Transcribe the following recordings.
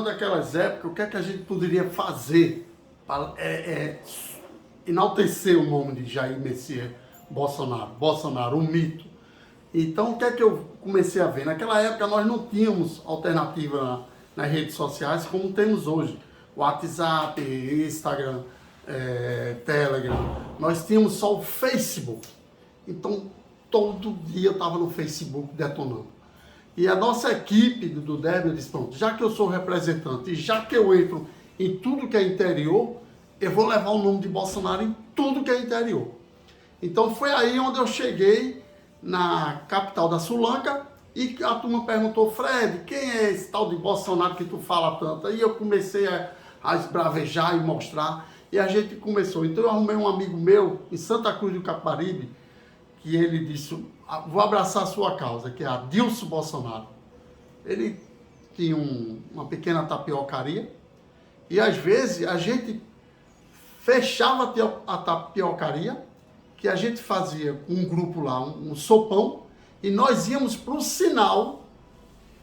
daquelas épocas, o que é que a gente poderia fazer para enaltecer o nome de Jair Messias Bolsonaro? Bolsonaro, um mito. Então, o que é que eu comecei a ver? Naquela época, nós não tínhamos alternativa nas redes sociais como temos hoje. WhatsApp, Instagram, Telegram. Nós tínhamos só o Facebook. Então, todo dia eu estava no Facebook detonando. E a nossa equipe do Derby disse, pronto, já que eu sou representante e já que eu entro em tudo que é interior, eu vou levar o nome de Bolsonaro em tudo que é interior. Então foi aí onde eu cheguei na capital da Sulanca e a turma perguntou, Fred, quem é esse tal de Bolsonaro que tu fala tanto? Aí eu comecei a esbravejar e mostrar e a gente começou. Então eu arrumei um amigo meu em Santa Cruz do Capibaribe, que ele disse, vou abraçar a sua causa, que é Adilson Bolsonaro. Ele tinha uma pequena tapiocaria e às vezes a gente fechava a tapiocaria, que a gente fazia um grupo lá, um sopão, e nós íamos para o sinal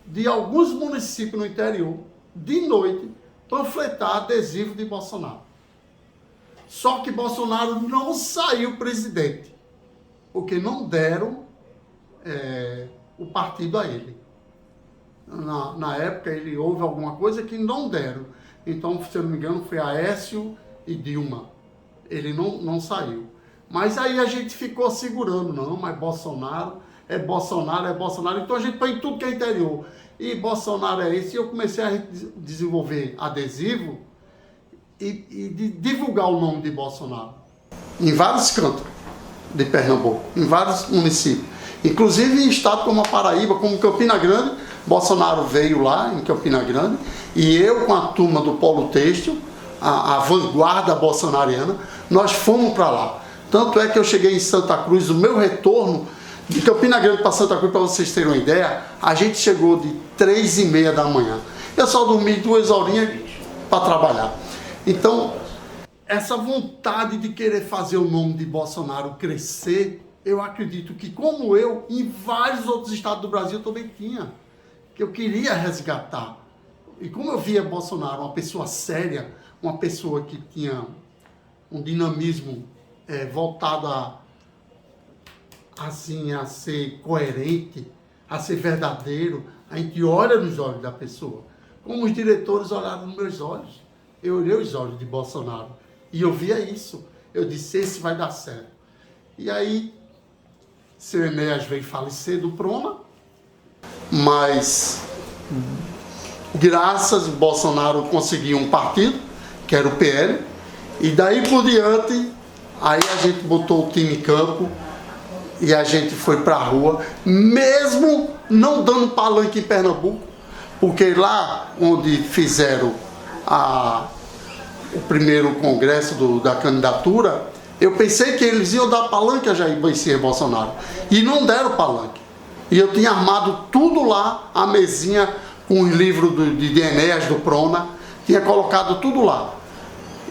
de alguns municípios no interior, de noite, panfletar adesivo de Bolsonaro. Só que Bolsonaro não saiu presidente, porque não deram o partido a ele. Na época, houve alguma coisa que não deram. Então, se eu não me engano, foi Aécio e Dilma. Ele não saiu. Mas aí a gente ficou segurando, não, mas Bolsonaro é Bolsonaro, é Bolsonaro. Então a gente põe em tudo que é interior. E Bolsonaro é esse. E eu comecei a desenvolver adesivo e divulgar o nome de Bolsonaro. Em vários cantos de Pernambuco, em vários municípios. Inclusive em estado como a Paraíba, como Campina Grande, Bolsonaro veio lá em Campina Grande e eu com a turma do Polo Têxtil, a vanguarda bolsonariana, nós fomos para lá. Tanto é que eu cheguei em Santa Cruz, o meu retorno de Campina Grande para Santa Cruz, para vocês terem uma ideia, a gente chegou de 3h30 da manhã. Eu só dormi 2 horinhas para trabalhar. Então, essa vontade de querer fazer o nome de Bolsonaro crescer, eu acredito que, como eu, em vários outros estados do Brasil também tinha, que eu queria resgatar. E como eu via Bolsonaro, uma pessoa séria, uma pessoa que tinha um dinamismo voltado a ser coerente, a ser verdadeiro, a gente olha nos olhos da pessoa. Como os diretores olharam nos meus olhos. Eu olhei os olhos de Bolsonaro e eu via isso. Eu disse, esse vai dar certo. E aí, seu Enéas veio falecer do Prona, mas graças a Bolsonaro conseguiu um partido, que era o PL, e daí por diante, aí a gente botou o time em campo e a gente foi para a rua, mesmo não dando palanque em Pernambuco, porque lá onde fizeram o primeiro congresso da candidatura, eu pensei que eles iam dar palanque a Jair Messias Bolsonaro, e não deram palanque. E eu tinha armado tudo lá, a mesinha com os livros de Enéas do Prona, tinha colocado tudo lá.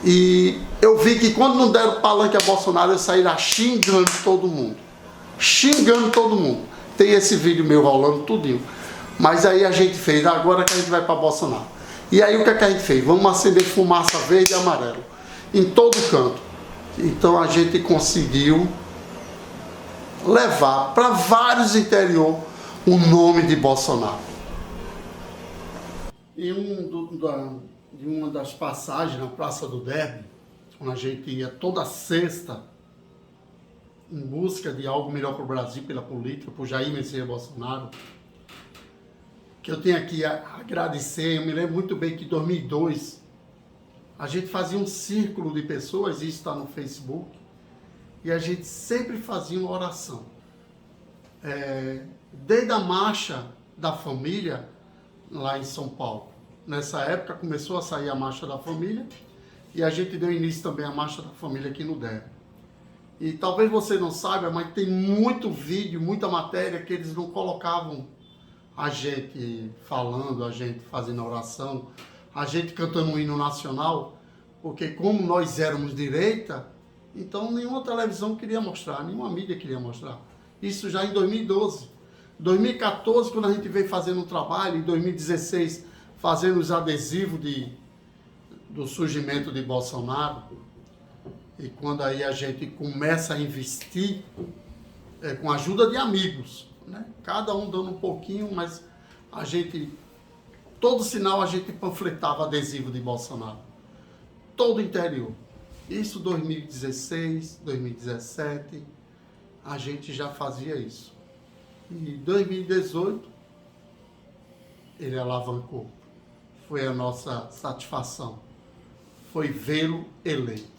E eu vi que quando não deram palanque a Bolsonaro, eu saí lá xingando todo mundo. Xingando todo mundo. Tem esse vídeo meu rolando tudinho. Mas aí a gente fez, agora que a gente vai para Bolsonaro. E aí o que a gente fez? Vamos acender fumaça verde e amarelo. Em todo canto. Então a gente conseguiu levar para vários interior o nome de Bolsonaro. Em uma das passagens na Praça do Derby, quando a gente ia toda sexta em busca de algo melhor para o Brasil, pela política, por Jair Messias Bolsonaro, que eu tenho aqui a agradecer. Eu me lembro muito bem que em 2002 a gente fazia um círculo de pessoas, isso está no Facebook, e a gente sempre fazia uma oração. Desde a Marcha da Família, lá em São Paulo. Nessa época começou a sair a Marcha da Família e a gente deu início também à Marcha da Família aqui no Derby. E talvez você não saiba, mas tem muito vídeo, muita matéria que eles não colocavam a gente falando, a gente fazendo oração, a gente cantando um hino nacional, porque como nós éramos direita, então nenhuma televisão queria mostrar, nenhuma mídia queria mostrar. Isso já em 2012. 2014, quando a gente veio fazendo um trabalho, em 2016 fazendo os adesivos do surgimento de Bolsonaro. E quando aí a gente começa a investir, com a ajuda de amigos, né? Cada um dando um pouquinho, mas a gente, todo sinal a gente panfletava adesivo de Bolsonaro. Todo o interior. Isso 2016, 2017, a gente já fazia isso. E 2018, ele alavancou. Foi a nossa satisfação. Foi vê-lo eleito.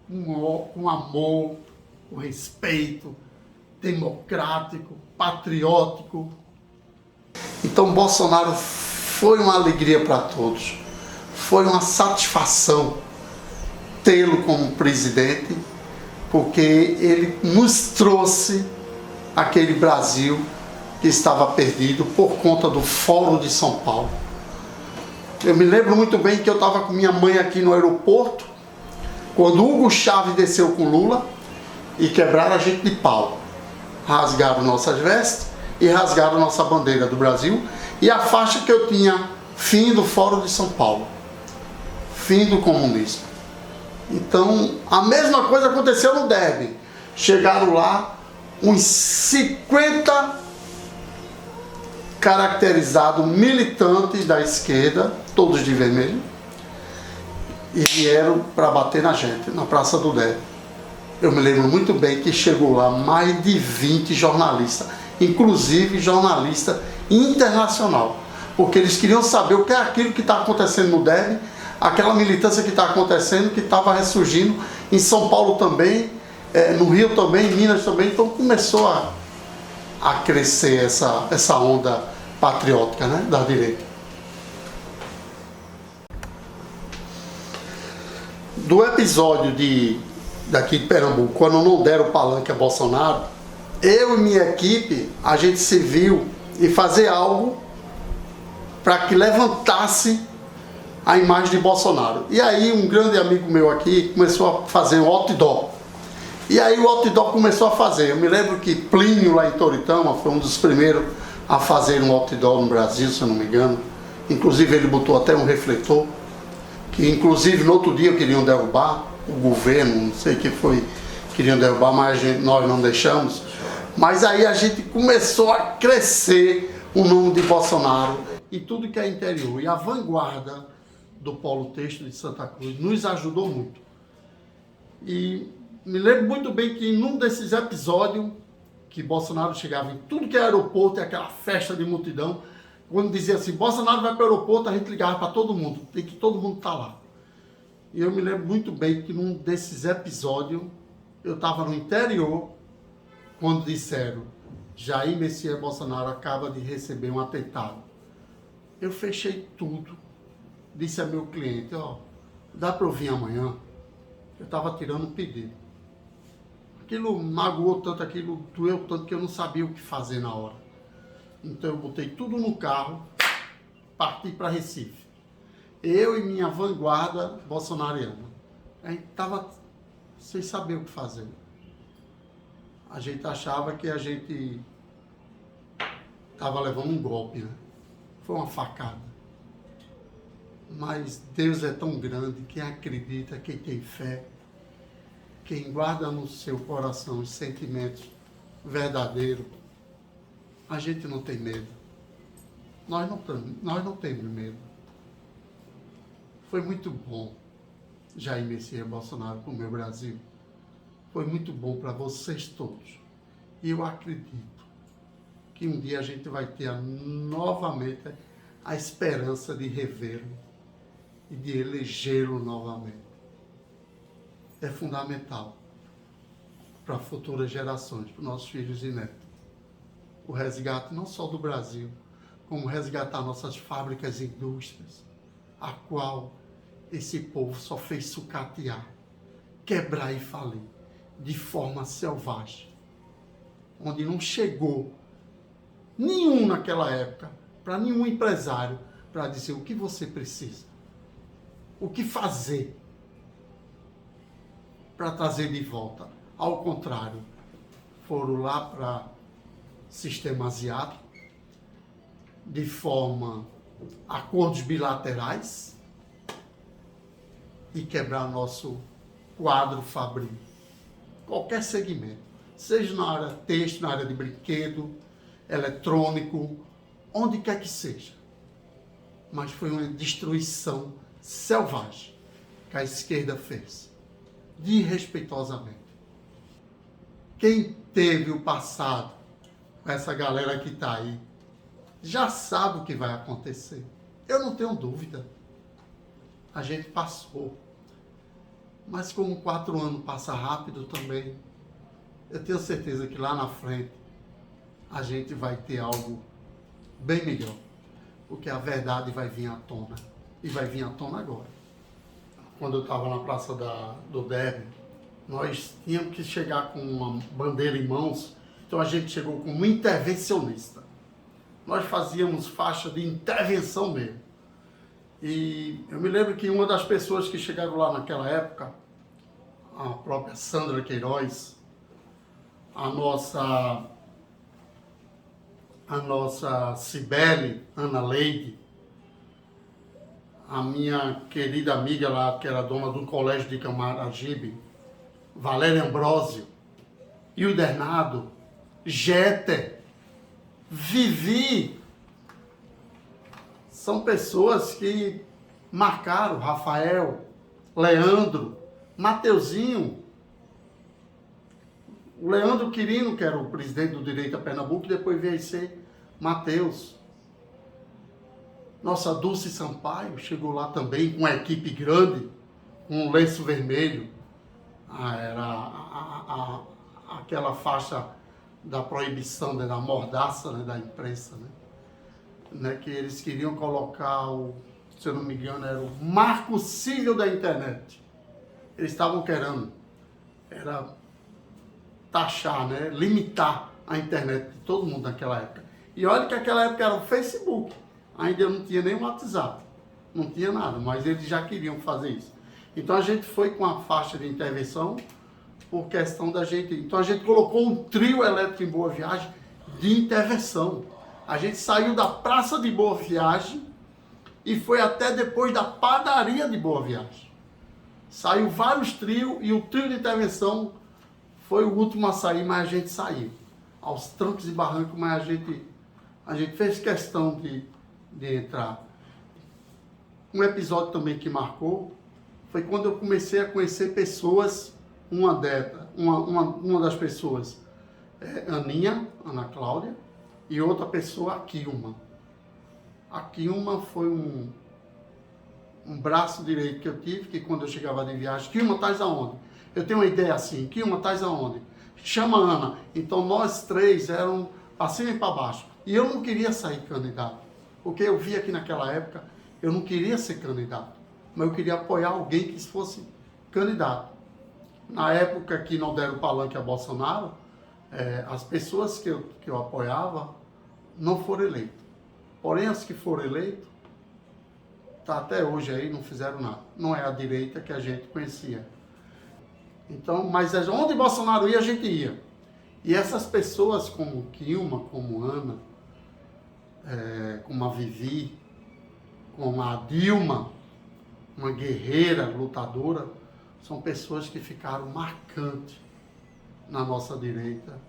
Com amor, com respeito, democrático, patriótico. Então, Bolsonaro foi uma alegria para todos. Foi uma satisfação tê-lo como presidente, porque ele nos trouxe aquele Brasil que estava perdido por conta do Fórum de São Paulo. Eu me lembro muito bem que eu estava com minha mãe aqui no aeroporto, quando Hugo Chávez desceu com Lula e quebraram a gente de pau. Rasgaram nossas vestes e rasgaram nossa bandeira do Brasil e a faixa que eu tinha, fim do Fórum de São Paulo, fim do comunismo. Então, a mesma coisa aconteceu no Derby. Chegaram lá uns 50 caracterizados militantes da esquerda, todos de vermelho, e vieram para bater na gente, na Praça do Derby. Eu me lembro muito bem que chegou lá mais de 20 jornalistas, inclusive jornalista internacional, porque eles queriam saber o que é aquilo que está acontecendo no Derby, aquela militância que está acontecendo, que estava ressurgindo em São Paulo também, no Rio também, em Minas também. Então começou a crescer essa onda patriótica, né, da direita. Do episódio daqui de Pernambuco, quando não deram o palanque a Bolsonaro, eu e minha equipe, a gente se viu em fazer algo para que levantasse a imagem de Bolsonaro. E aí um grande amigo meu aqui começou a fazer um outdoor. E aí o outdoor começou a fazer. Eu me lembro que Plínio lá em Toritama foi um dos primeiros a fazer um outdoor no Brasil, se eu não me engano. Inclusive ele botou até um refletor, que inclusive no outro dia queriam derrubar, o governo, não sei o que foi, queriam derrubar, mas nós não deixamos. Mas aí a gente começou a crescer o nome de Bolsonaro e tudo que é interior. E a vanguarda do Polo Têxtil de Santa Cruz nos ajudou muito. E me lembro muito bem que num desses episódios que Bolsonaro chegava em tudo que é aeroporto, e aquela festa de multidão, quando dizia assim, Bolsonaro vai para o aeroporto, a gente ligava para todo mundo, tem que todo mundo estar lá. E eu me lembro muito bem que num desses episódios, eu estava no interior, quando disseram, Jair Messias Bolsonaro acaba de receber um atentado. Eu fechei tudo, disse a meu cliente, ó, dá para eu vir amanhã? Eu estava tirando um pedido. Aquilo magoou tanto, aquilo doeu tanto que eu não sabia o que fazer na hora. Então eu botei tudo no carro, parti para Recife. Eu e minha vanguarda bolsonariana. A gente estava sem saber o que fazer. A gente achava que a gente estava levando um golpe, né? Foi uma facada. Mas Deus é tão grande, quem acredita, quem tem fé, quem guarda no seu coração os sentimentos verdadeiros, a gente não tem medo. Nós não temos medo. Foi muito bom, Jair Messias Bolsonaro, para o meu Brasil. Foi muito bom para vocês todos. E eu acredito que um dia a gente vai ter novamente a esperança de revê-lo e de elegê-lo novamente. É fundamental para futuras gerações, para nossos filhos e netos. O resgate não só do Brasil, como resgatar nossas fábricas e indústrias, a qual esse povo só fez sucatear, quebrar e falir, de forma selvagem, onde não chegou nenhum naquela época, para nenhum empresário, para dizer o que você precisa, o que fazer para trazer de volta. Ao contrário, foram lá para sistema asiático, de forma acordos bilaterais e quebrar nosso quadro fabril. Qualquer segmento, seja na área têxtil, na área de brinquedo, eletrônico, onde quer que seja. Mas foi uma destruição selvagem que a esquerda fez, desrespeitosamente. Quem teve o passado, essa galera que está aí, já sabe o que vai acontecer. Eu não tenho dúvida. A gente passou. Mas como 4 anos passa rápido também, eu tenho certeza que lá na frente a gente vai ter algo bem melhor. Porque a verdade vai vir à tona. E vai vir à tona agora. Quando eu estava na Praça do Derby, nós tínhamos que chegar com uma bandeira em mãos. Então a gente chegou como intervencionista. Nós fazíamos faixa de intervenção mesmo. E eu me lembro que uma das pessoas que chegaram lá naquela época, a própria Sandra Queiroz, a nossa Cibele, Ana Leide, a minha querida amiga lá, que era dona do colégio de Camaragibe, Valéria Ambrósio, Hilder Nado, Jeter, Vivi, são pessoas que marcaram, Rafael, Leandro, Mateuzinho, o Leandro Quirino, que era o presidente do Direito a Pernambuco, depois veio a ser Mateus. Nossa Dulce Sampaio chegou lá também com uma equipe grande, com um lenço vermelho. Era aquela faixa da proibição, né, da mordaça, né, da imprensa, né, que eles queriam colocar, se eu não me engano, era o marco civil da internet. Eles estavam querendo, era taxar, né, limitar a internet de todo mundo naquela época. E olha que aquela época era o Facebook, ainda não tinha nem o WhatsApp, não tinha nada, mas eles já queriam fazer isso. Então a gente foi com a faixa de intervenção por questão da gente. Então a gente colocou um trio elétrico em Boa Viagem de intervenção. A gente saiu da Praça de Boa Viagem e foi até depois da padaria de Boa Viagem. Saiu vários trios e o trio de intervenção foi o último a sair, mas a gente saiu. Aos trancos e barrancos, mas a gente fez questão de entrar. Um episódio também que marcou foi quando eu comecei a conhecer pessoas, uma das pessoas, Aninha, Ana Cláudia, e outra pessoa, a Kilma. A Kilma foi um braço direito que eu tive, que quando eu chegava de viagem, Kilma, estás aonde? Eu tenho uma ideia assim, Kilma, estás aonde? Chama a Ana. Então nós três eram para cima e para baixo. E eu não queria sair candidato, porque eu via que naquela época eu não queria ser candidato, mas eu queria apoiar alguém que fosse candidato. Na época que não deram palanque a Bolsonaro, as pessoas que eu apoiava não foram eleitas. Porém, as que foram eleitas, tá até hoje aí, não fizeram nada. Não é a direita que a gente conhecia. Então, mas onde Bolsonaro ia, a gente ia. E essas pessoas como Kilma, como Ana, como a Vivi, como a Dilma, uma guerreira, lutadora, são pessoas que ficaram marcantes na nossa direita,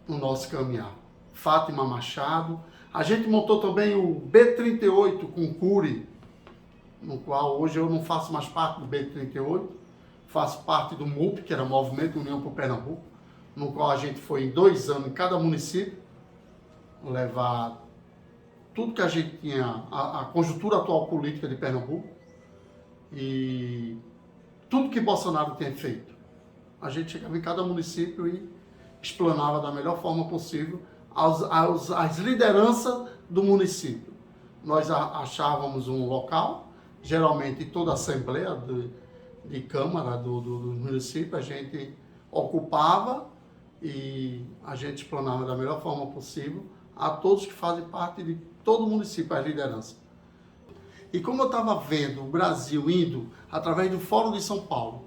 no nosso caminhar. Fátima Machado. A gente montou também o B38 com Cury, no qual hoje eu não faço mais parte do B38, faço parte do MUP, que era Movimento União por Pernambuco, no qual a gente foi em 2 anos em cada município, levar tudo que a gente tinha, a conjuntura atual política de Pernambuco e tudo que Bolsonaro tem feito. A gente chegava em cada município e explanava da melhor forma possível as lideranças do município. Nós achávamos um local, geralmente toda a assembleia de Câmara do município, a gente ocupava e a gente explanava da melhor forma possível a todos que fazem parte de todo o município, as lideranças. E como eu estava vendo o Brasil indo, através do Fórum de São Paulo,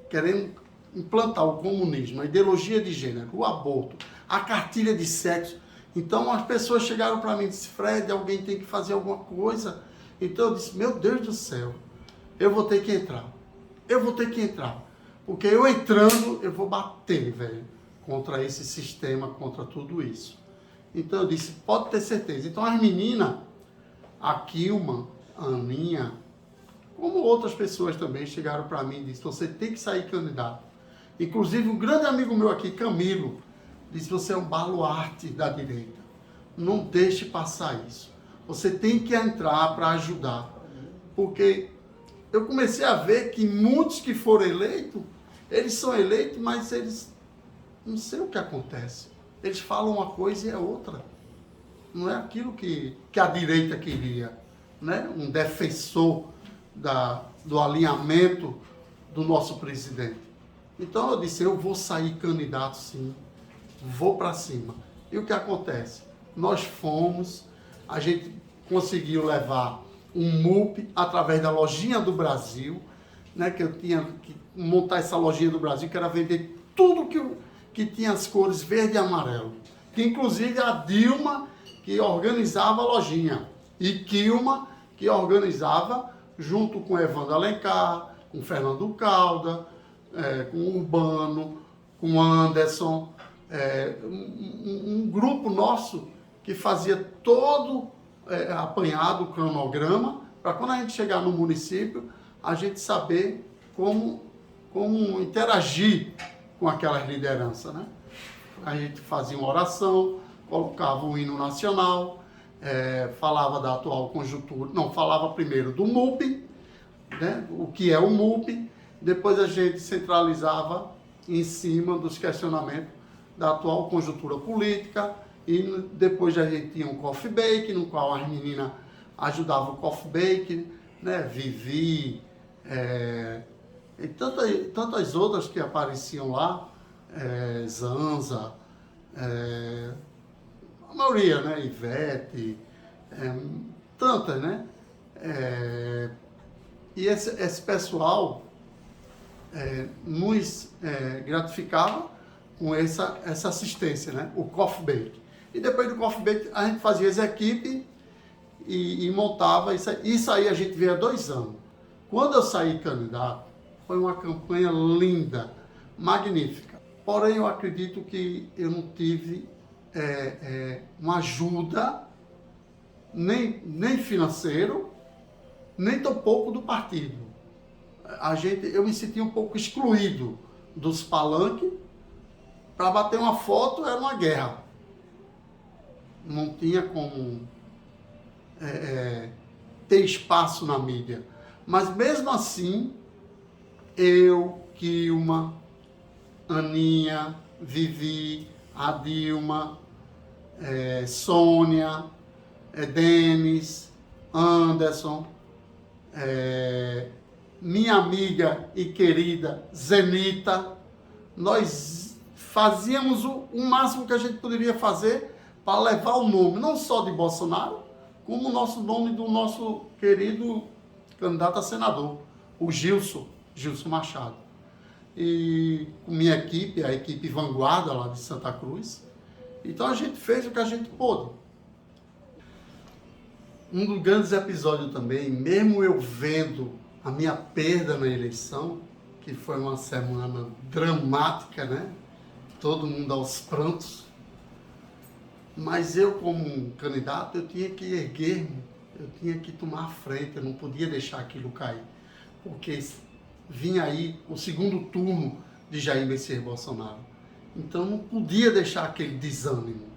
querendo implantar o comunismo, a ideologia de gênero, o aborto, a cartilha de sexo, Então as pessoas chegaram para mim e disseram, Fred, alguém tem que fazer alguma coisa. Então eu disse, meu Deus do céu, eu vou ter que entrar. Eu vou ter que entrar. Porque eu entrando, eu vou bater, velho, contra esse sistema, contra tudo isso. Então eu disse, pode ter certeza. Então as meninas, a Kilma, a Aninha, como outras pessoas também chegaram para mim e disseram, você tem que sair candidato. Inclusive um grande amigo meu aqui, Camilo, disse, você é um baluarte da direita. Não deixe passar isso. Você tem que entrar para ajudar. Porque eu comecei a ver que muitos que foram eleitos, eles são eleitos, mas eles não sei o que acontece. Eles falam uma coisa e é outra. Não é aquilo que a direita queria. Né? Um defensor do alinhamento do nosso presidente. Então eu disse, eu vou sair candidato sim. Vou para cima. E o que acontece? Nós fomos, a gente conseguiu levar um MUP através da Lojinha do Brasil, né, que eu tinha que montar essa Lojinha do Brasil, que era vender tudo que tinha as cores verde e amarelo. Que inclusive a Dilma que organizava a lojinha e Kilma que organizava junto com Evandro Alencar, com Fernando Calda, com Urbano, com Anderson, um grupo nosso que fazia todo apanhado o cronograma, para quando a gente chegar no município, a gente saber como interagir com aquelas lideranças, né? A gente fazia uma oração, colocava o hino nacional, falava da atual conjuntura, não, falava primeiro do MUP, né? O que é o MUP, depois a gente centralizava em cima dos questionamentos da atual conjuntura política, e depois a gente tinha um coffee break, no qual as meninas ajudavam o coffee break, né? Vivi, e tantas outras que apareciam lá, Zanza, a maioria, né? Ivete, tantas, né? E esse pessoal nos gratificava com essa assistência, né? O coffee break. E depois do coffee break a gente fazia as equipes e montava isso aí a gente veio há 2 anos. Quando eu saí candidato, foi uma campanha linda, magnífica. Porém, eu acredito que eu não tive uma ajuda, nem financeiro, nem tampouco do partido. Eu me senti um pouco excluído dos palanques. Para bater uma foto era uma guerra. Não tinha como ter espaço na mídia. Mas mesmo assim, eu, Kilma, Aninha, Vivi, a Dilma, Sônia, Denis, Anderson, minha amiga e querida Zenita, nós fazíamos o máximo que a gente poderia fazer para levar o nome, não só de Bolsonaro, como o nosso nome do nosso querido candidato a senador, o Gilson Machado. E com minha equipe, a equipe Vanguarda lá de Santa Cruz. Então a gente fez o que a gente pôde. Um dos grandes episódios também, mesmo eu vendo a minha perda na eleição, que foi uma semana dramática, né? Todo mundo aos prantos. Mas eu, como um candidato, eu tinha que erguer-me, eu tinha que tomar a frente, eu não podia deixar aquilo cair. Porque vinha aí o segundo turno de Jair Messias Bolsonaro. Então não podia deixar aquele desânimo.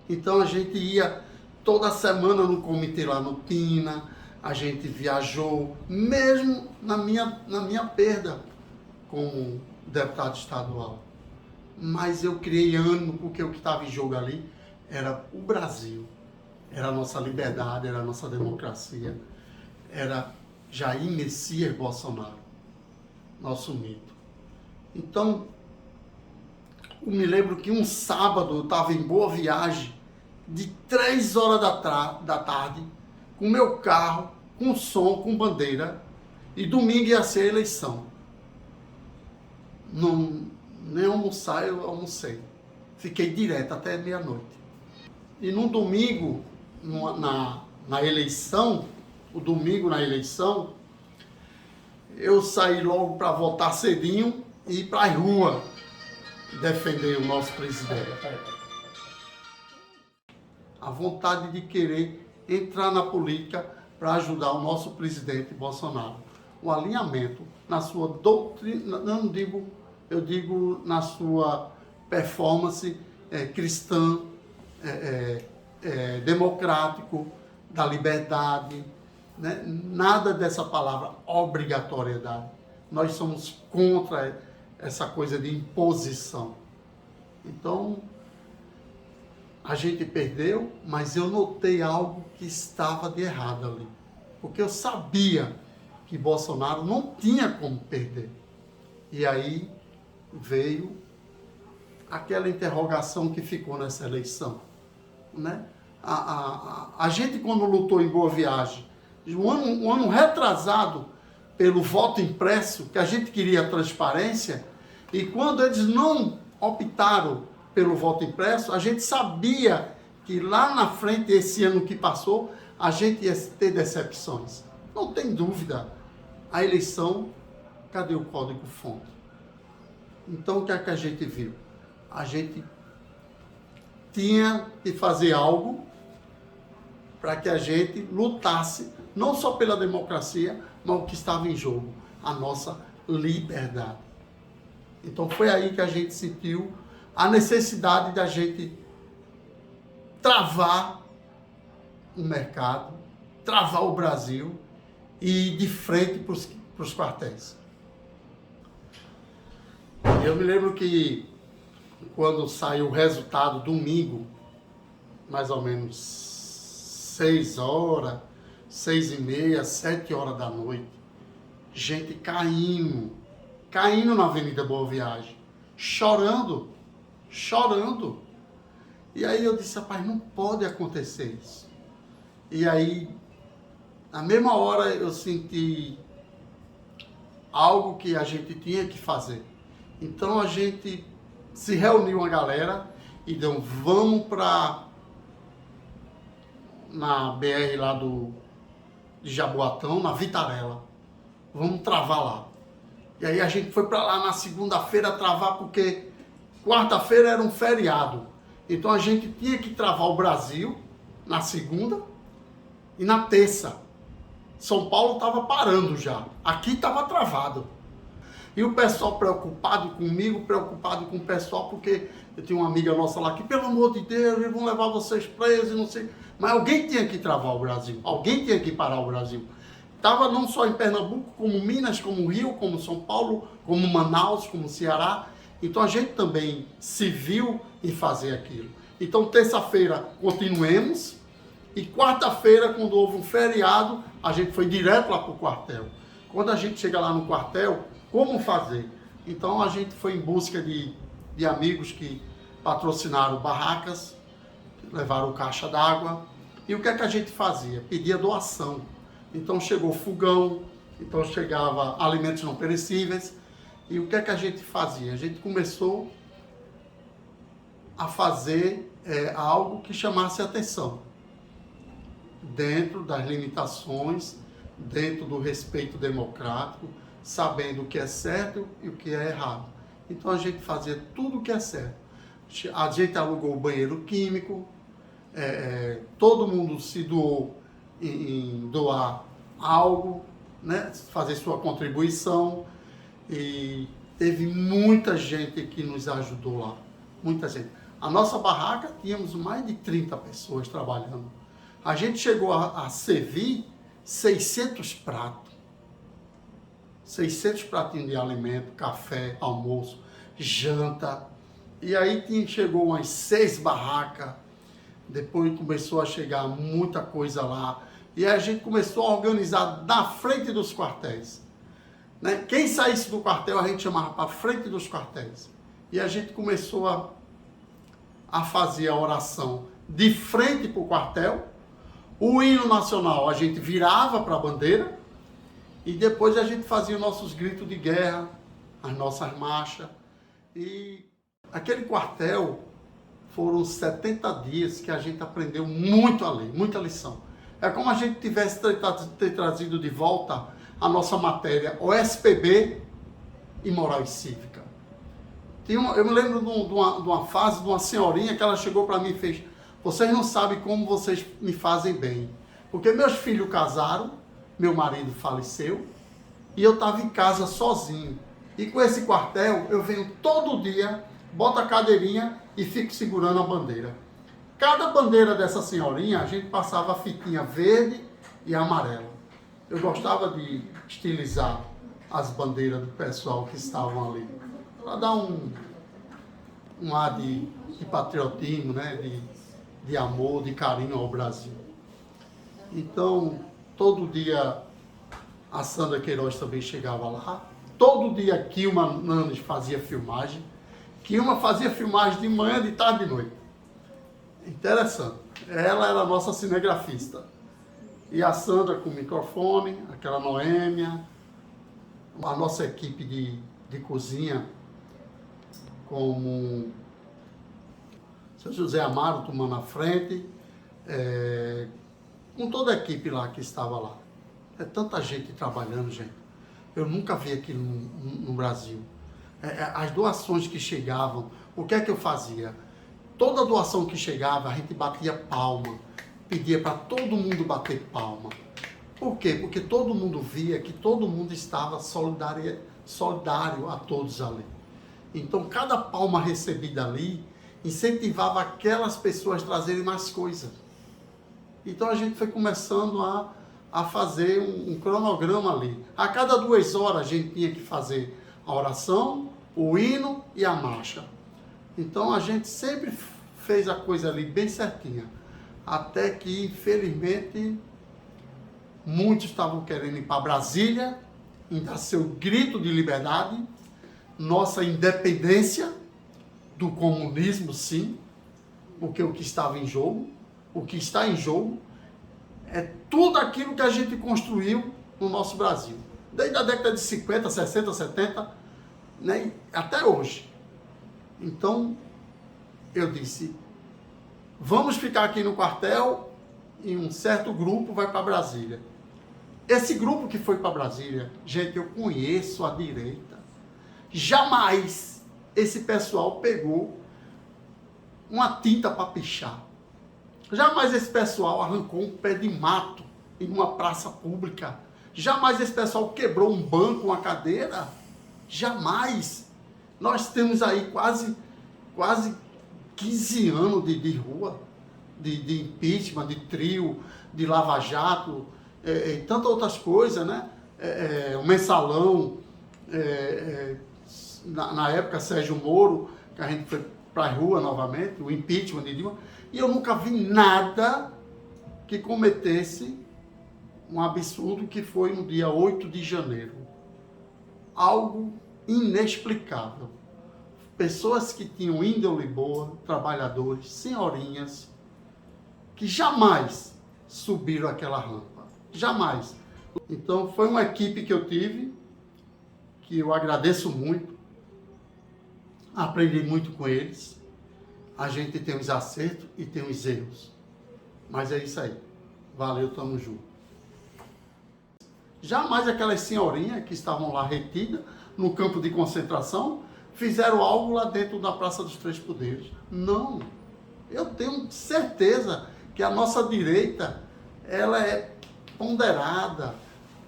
Então a gente ia toda semana no comitê lá no Pina, a gente viajou, mesmo na minha perda como deputado estadual. Mas eu criei ânimo, porque o que estava em jogo ali era o Brasil, era a nossa liberdade, era a nossa democracia, era Jair Messias Bolsonaro, nosso mito. Então, eu me lembro que um sábado eu estava em Boa Viagem, de 3 horas da tarde, com meu carro, com som, com bandeira, e domingo ia ser a eleição. Nem almoçar eu almocei. Fiquei direto até meia-noite. E no domingo, na eleição, o domingo na eleição, eu saí logo para votar cedinho e ir para a rua defender o nosso presidente. A vontade de querer entrar na política para ajudar o nosso presidente Bolsonaro. O alinhamento na sua doutrina, eu digo na sua performance cristã, democrático, da liberdade, né? Nada dessa palavra obrigatoriedade. Nós somos contra essa coisa de imposição. Então, a gente perdeu, mas eu notei algo que estava de errado ali. Porque eu sabia que Bolsonaro não tinha como perder. E aí veio aquela interrogação que ficou nessa eleição, né? A gente, quando lutou em Boa Viagem, um ano retrasado, pelo voto impresso, que a gente queria transparência, e quando eles não optaram pelo voto impresso, a gente sabia que lá na frente, esse ano que passou, a gente ia ter decepções. Não tem dúvida. A eleição, cadê o código-fonte? Então, o que é que a gente viu? A gente tinha que fazer algo para que a gente lutasse, não só pela democracia, mas o que estava em jogo, a nossa liberdade. Então foi aí que a gente sentiu a necessidade da gente travar o mercado, travar o Brasil e ir de frente para os quartéis. Eu me lembro que quando saiu o resultado domingo, mais ou menos 6 horas, 6h30, 7 horas da noite, gente caindo na Avenida Boa Viagem, chorando. E aí eu disse, rapaz, não pode acontecer isso. E aí, na mesma hora, eu senti algo que a gente tinha que fazer. Então a gente se reuniu uma galera e deu, vamos na BR lá de Jaboatão, na Vitarella. Vamos travar lá. E aí a gente foi para lá na segunda-feira travar, porque quarta-feira era um feriado. Então a gente tinha que travar o Brasil na segunda e na terça. São Paulo estava parando já. Aqui estava travado. E o pessoal preocupado comigo, preocupado com o pessoal, porque eu tinha uma amiga nossa lá que, pelo amor de Deus, eles vão levar vocês presos, não sei. Mas alguém tinha que travar o Brasil, alguém tinha que parar o Brasil. Estava não só em Pernambuco, como Minas, como Rio, como São Paulo, como Manaus, como Ceará. Então a gente também se viu em fazer aquilo. Então terça-feira continuemos, e quarta-feira, quando houve um feriado, a gente foi direto lá para o quartel. Quando a gente chega lá no quartel, como fazer? Então a gente foi em busca de amigos que patrocinaram barracas, levaram caixa d'água. E o que é que a gente fazia? Pedia doação. Então chegou fogão, então chegava alimentos não perecíveis. E o que é que a gente fazia? A gente começou a fazer algo que chamasse atenção. Dentro das limitações, dentro do respeito democrático, sabendo o que é certo e o que é errado. Então a gente fazia tudo o que é certo. A gente alugou o banheiro químico, todo mundo se doou em doar algo, né? Fazer sua contribuição, e teve muita gente que nos ajudou lá, muita gente. A nossa barraca, tínhamos mais de 30 pessoas trabalhando. A gente chegou a servir 600 pratos. 600 pratinhos de alimento, café, almoço, janta. E aí chegou umas 6 barracas. Depois começou a chegar muita coisa lá. E aí a gente começou a organizar na frente dos quartéis. Né? Quem saísse do quartel, a gente chamava para frente dos quartéis. E a gente começou a fazer a oração de frente para o quartel. O hino nacional a gente virava para a bandeira. E depois a gente fazia nossos gritos de guerra, as nossas marchas. E aquele quartel foram 70 dias que a gente aprendeu muito a ler, muita lição. É como a gente tivesse ter trazido de volta a nossa matéria OSPB e Moral e Cívica. Eu me lembro de uma fase de uma senhorinha que ela chegou para mim e fez: vocês não sabem como vocês me fazem bem. Porque meus filhos casaram, meu marido faleceu, e eu estava em casa sozinho. E com esse quartel, eu venho todo dia, boto a cadeirinha e fico segurando a bandeira. Cada bandeira dessa senhorinha, a gente passava a fitinha verde e amarela. Eu gostava de estilizar as bandeiras do pessoal que estavam ali, para dar um ar de patriotismo, né? de amor, de carinho ao Brasil. Então, todo dia a Sandra Queiroz também chegava lá. Todo dia Quilma Nanes fazia filmagem. Quilma fazia filmagem de manhã, de tarde e de noite. Interessante. Ela era a nossa cinegrafista. E a Sandra com o microfone, aquela Noêmia, a nossa equipe de cozinha, como seu José Amaro tomando a frente, com toda a equipe lá que estava lá. É tanta gente trabalhando, gente. Eu nunca vi aquilo no Brasil. As doações que chegavam, o que é que eu fazia? Toda doação que chegava, a gente batia palma, pedia para todo mundo bater palma. Por quê? Porque todo mundo via que todo mundo estava solidário a todos ali. Então, cada palma recebida ali incentivava aquelas pessoas a trazerem mais coisas. Então, a gente foi começando a fazer um cronograma ali. A cada 2 horas, a gente tinha que fazer a oração, o hino e a marcha. Então, a gente sempre fez a coisa ali bem certinha. Até que, infelizmente, muitos estavam querendo ir para Brasília, em dar seu grito de liberdade, nossa independência do comunismo, sim, porque o que estava em jogo, o que está em jogo, é tudo aquilo que a gente construiu no nosso Brasil. Desde a década de 50, 60, 70, né, até hoje. Então, eu disse, vamos ficar aqui no quartel e um certo grupo vai para Brasília. Esse grupo que foi para Brasília, gente, eu conheço a direita. Jamais esse pessoal pegou uma tinta para pichar. Jamais esse pessoal arrancou um pé de mato em uma praça pública. Jamais esse pessoal quebrou um banco, uma cadeira. Jamais. Nós temos aí quase 15 anos de rua, de impeachment, de trio, de lava-jato, e tantas outras coisas, né? O mensalão, na época Sérgio Moro, que a gente foi para a rua novamente, o impeachment de Dilma, e eu nunca vi nada que cometesse um absurdo que foi no dia 8 de janeiro. Algo inexplicável. Pessoas que tinham índole boa, trabalhadores, senhorinhas, que jamais subiram aquela rampa. Jamais. Então foi uma equipe que eu tive, que eu agradeço muito, aprendi muito com eles. A gente tem os acertos e tem os erros. Mas é isso aí. Valeu, tamo junto. Jamais aquelas senhorinhas que estavam lá retidas no campo de concentração fizeram algo lá dentro da Praça dos Três Poderes. Não. Eu tenho certeza que a nossa direita, ela é ponderada,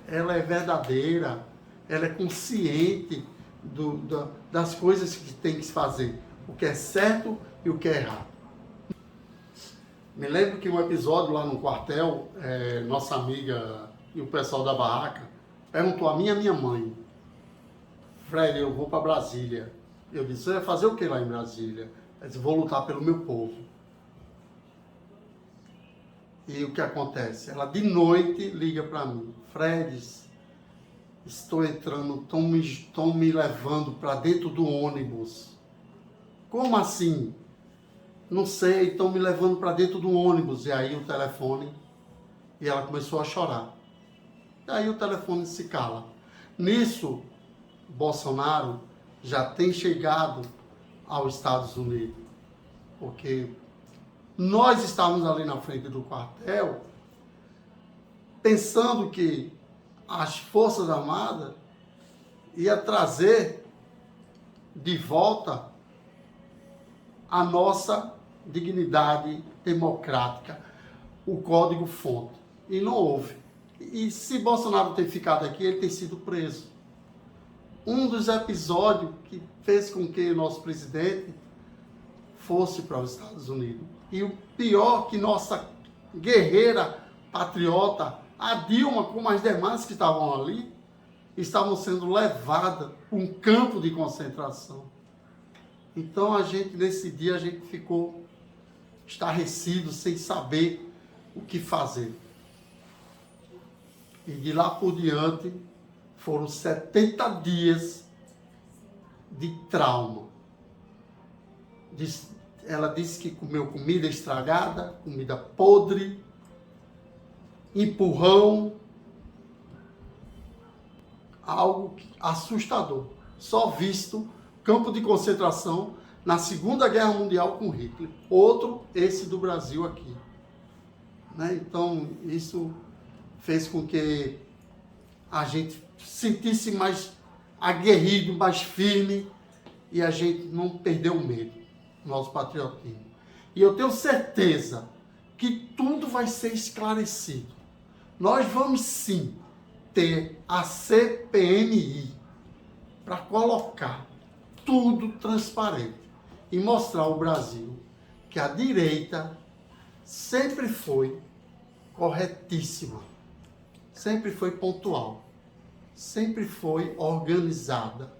ela é verdadeira, ela é consciente das coisas que tem que se fazer, o que é certo e o que é errado. Me lembro que um episódio lá no quartel, nossa amiga e o pessoal da barraca perguntou a mim e a minha mãe: Fred, eu vou para Brasília. Eu disse: você vai fazer o que lá em Brasília? Ela disse: vou lutar pelo meu povo. E o que acontece? Ela de noite liga para mim: Fred, estou entrando, estão me levando para dentro do ônibus. Como assim? Não sei, estão me levando para dentro do ônibus. E aí o telefone, e ela começou a chorar. E aí o telefone se cala. Nisso, Bolsonaro já tem chegado aos Estados Unidos. porque nós estávamos ali na frente do quartel pensando que as Forças Armadas ia trazer de volta a nossa dignidade democrática, o código-fonte. E não houve. E se Bolsonaro ter ficado aqui, ele tem sido preso. Um dos episódios que fez com que o nosso presidente fosse para os Estados Unidos. E o pior, que nossa guerreira patriota, a Dilma, como as demais que estavam ali, estavam sendo levadas para um campo de concentração. Então, nesse dia, a gente ficou estarrecido, sem saber o que fazer. E de lá por diante, foram 70 dias de trauma. Ela disse que comeu comida estragada, comida podre, empurrão, algo assustador. Só visto campo de concentração na Segunda Guerra Mundial com Hitler. Outro, esse do Brasil aqui. Né? Então, isso fez com que a gente sentisse mais aguerrido, mais firme, e a gente não perdeu o medo, nosso patriotismo. E eu tenho certeza que tudo vai ser esclarecido. Nós vamos sim ter a CPMI para colocar tudo transparente e mostrar ao Brasil que a direita sempre foi corretíssima, sempre foi pontual, sempre foi organizada.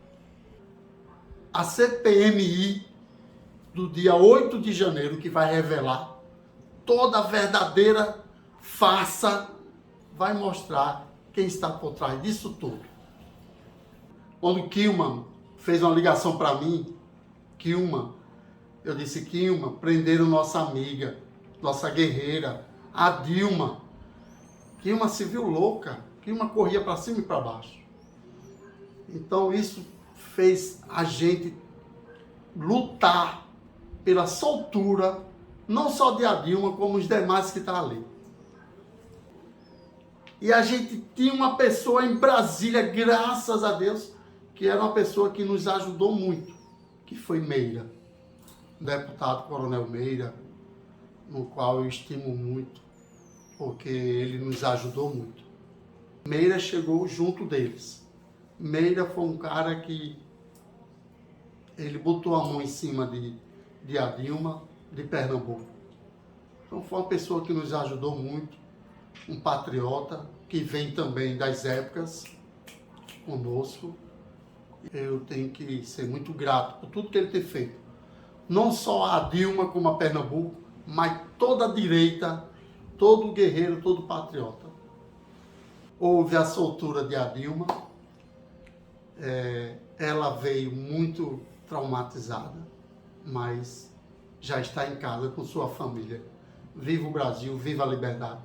A CPMI do dia 8 de janeiro, que vai revelar toda a verdadeira farsa, vai mostrar quem está por trás disso tudo. Quando Kilman fez uma ligação para mim, eu disse: Kilman, prenderam nossa amiga, nossa guerreira, a Dilma. Kilman se viu louca, Kilman corria para cima e para baixo. Então isso fez a gente lutar pela soltura, não só de a Dilma, como os demais que estão ali. E a gente tinha uma pessoa em Brasília, graças a Deus, que era uma pessoa que nos ajudou muito, que foi Meira, o deputado Coronel Meira, no qual eu estimo muito, porque ele nos ajudou muito. Meira chegou junto deles. Meira foi um cara que ele botou a mão em cima de a Dilma, de Pernambuco. Então foi uma pessoa que nos ajudou muito, um patriota, que vem também das épocas conosco. Eu tenho que ser muito grato por tudo que ele tem feito. Não só a Dilma como a Pernambuco, mas toda a direita, todo guerreiro, todo patriota. Houve a soltura de a Dilma. Ela veio muito traumatizada, mas já está em casa com sua família. Viva o Brasil, viva a liberdade!